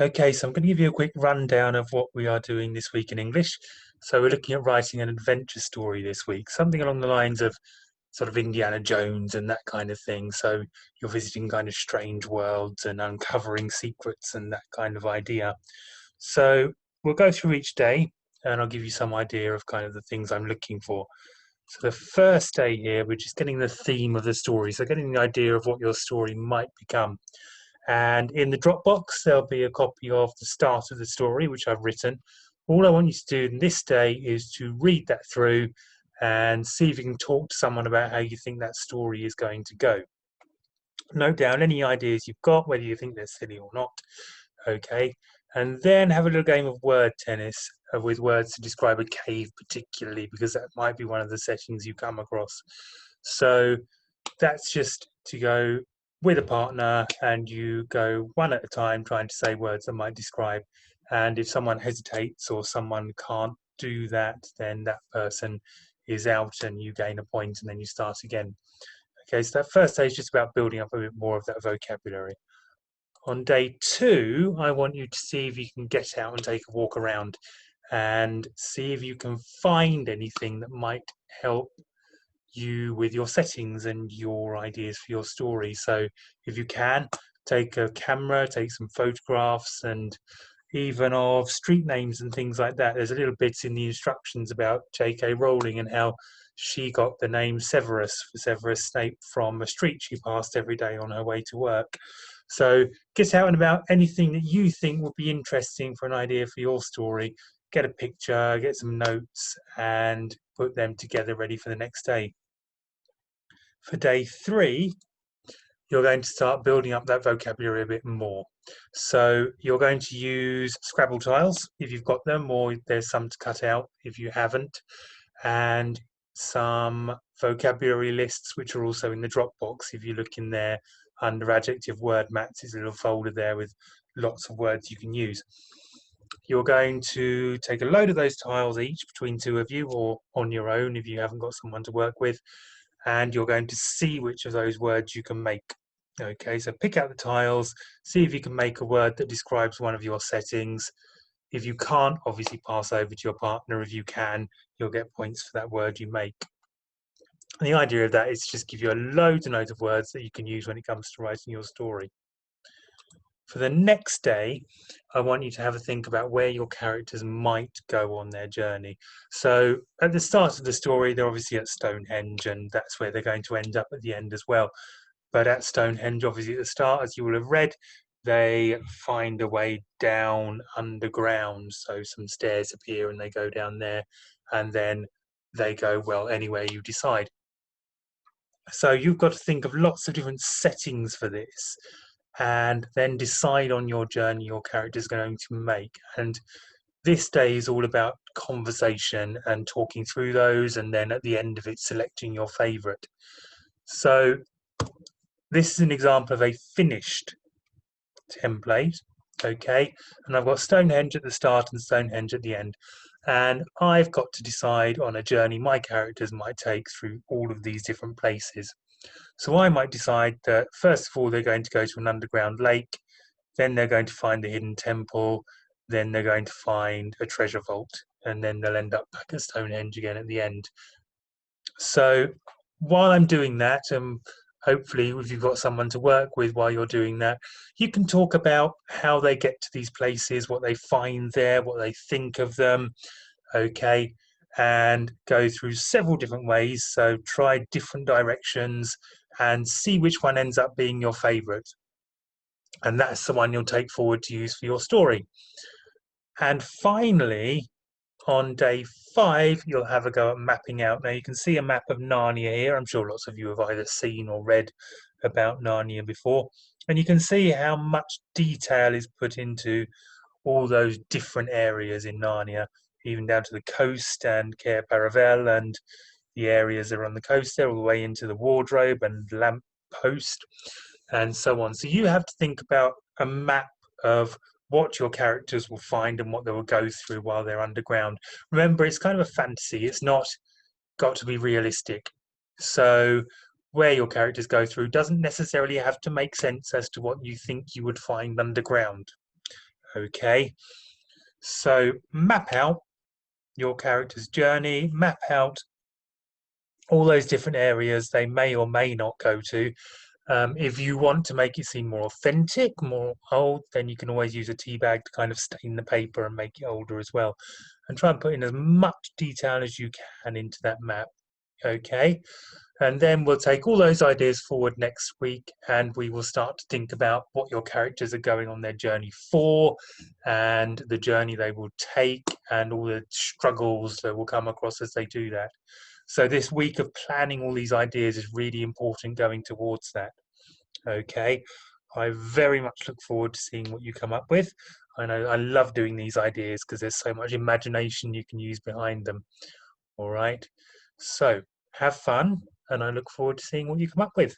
Okay, so I'm going to give you a quick rundown of what we are doing this week in English. So we're looking at writing an adventure story this week, something along the lines of sort of Indiana Jones and that kind of thing. So you're visiting kind of strange worlds and uncovering secrets and that kind of idea. So we'll go through each day and I'll give you some idea of kind of the things I'm looking for. So the first day here, we're just getting the theme of the story. So getting the idea of what your story might become. And in the Dropbox, there'll be a copy of the start of the story, which I've written. All I want you to do in this day is to read that through and see if you can talk to someone about how you think that story is going to go. Note down any ideas you've got, whether you think they're silly or not. Okay. And then have a little game of word tennis with words to describe a cave, particularly, because that might be one of the settings you come across. So that's just to go with a partner and you go one at a time trying to say words that might describe. And if someone hesitates or someone can't do that, then that person is out and you gain a point and then you start again. Okay, so that first day is just about building up a bit more of that vocabulary. On day two, I want you to see if you can get out and take a walk around and see if you can find anything that might help you with your settings and your ideas for your story. So if you can, take a camera, take some photographs and even of street names and things like that. There's a little bit in the instructions about J.K. Rowling and how she got the name Severus for Severus Snape from a street she passed every day on her way to work. So get out and about anything that you think would be interesting for an idea for your story. Get a picture, get some notes, and put them together ready for the next day. For day three, you're going to start building up that vocabulary a bit more. So you're going to use Scrabble tiles if you've got them, or there's some to cut out if you haven't, and some vocabulary lists which are also in the Dropbox. If you look in there under adjective word mats, there's a little folder there with lots of words you can use. You're going to take a load of those tiles each between two of you or on your own if you haven't got someone to work with, and you're going to see which of those words you can make. Okay, so pick out the tiles, see if you can make a word that describes one of your settings. If you can't, obviously pass over to your partner. If you can, you'll get points for that word you make. And the idea of that is to just give you a loads and loads of words that you can use when it comes to writing your story. For the next day, I want you to have a think about where your characters might go on their journey. So at the start of the story, they're obviously at Stonehenge, and that's where they're going to end up at the end as well. But at Stonehenge, obviously, at the start, as you will have read, they find a way down underground. So some stairs appear and they go down there, and then they go, well, anywhere you decide. So you've got to think of lots of different settings for this and then decide on your journey your character is going to make. And this day is all about conversation and talking through those, and then at the end of it, selecting your favorite. So this is an example of a finished template. Okay, and I've got Stonehenge at the start and Stonehenge at the end, and I've got to decide on a journey my characters might take through all of these different places. So I might decide that first of all they're going to go to an underground lake, then they're going to find the hidden temple, then they're going to find a treasure vault, and then they'll end up back at Stonehenge again at the end. So while I'm doing that, hopefully if you've got someone to work with while you're doing that, you can talk about how they get to these places, what they find there, what they think of them, okay, and go through several different ways. So try different directions and see which one ends up being your favorite. And that's the one you'll take forward to use for your story. And finally, on day 5, you'll have a go at mapping out. Now, you can see a map of Narnia here. I'm sure lots of you have either seen or read about Narnia before. And you can see how much detail is put into all those different areas in Narnia, even down to the coast and Cair Paravel and the areas that are on the coast there, all the way into the wardrobe and lamp post and so on. So you have to think about a map of what your characters will find and what they will go through while they're underground. Remember, it's kind of a fantasy. It's not got to be realistic. So where your characters go through doesn't necessarily have to make sense as to what you think you would find underground. Okay, so map out your character's journey, map out all those different areas they may or may not go to. If you want to make it seem more authentic, more old, then you can always use a tea bag to kind of stain the paper and make it older as well. And try and put in as much detail as you can into that map. Okay, and then we'll take all those ideas forward next week and we will start to think about what your characters are going on their journey for and the journey they will take and all the struggles that will come across as they do that. So this week of planning all these ideas is really important going towards that. Okay, I very much look forward to seeing what you come up with. I know I love doing these ideas because there's so much imagination you can use behind them. All right, so have fun, and I look forward to seeing what you come up with.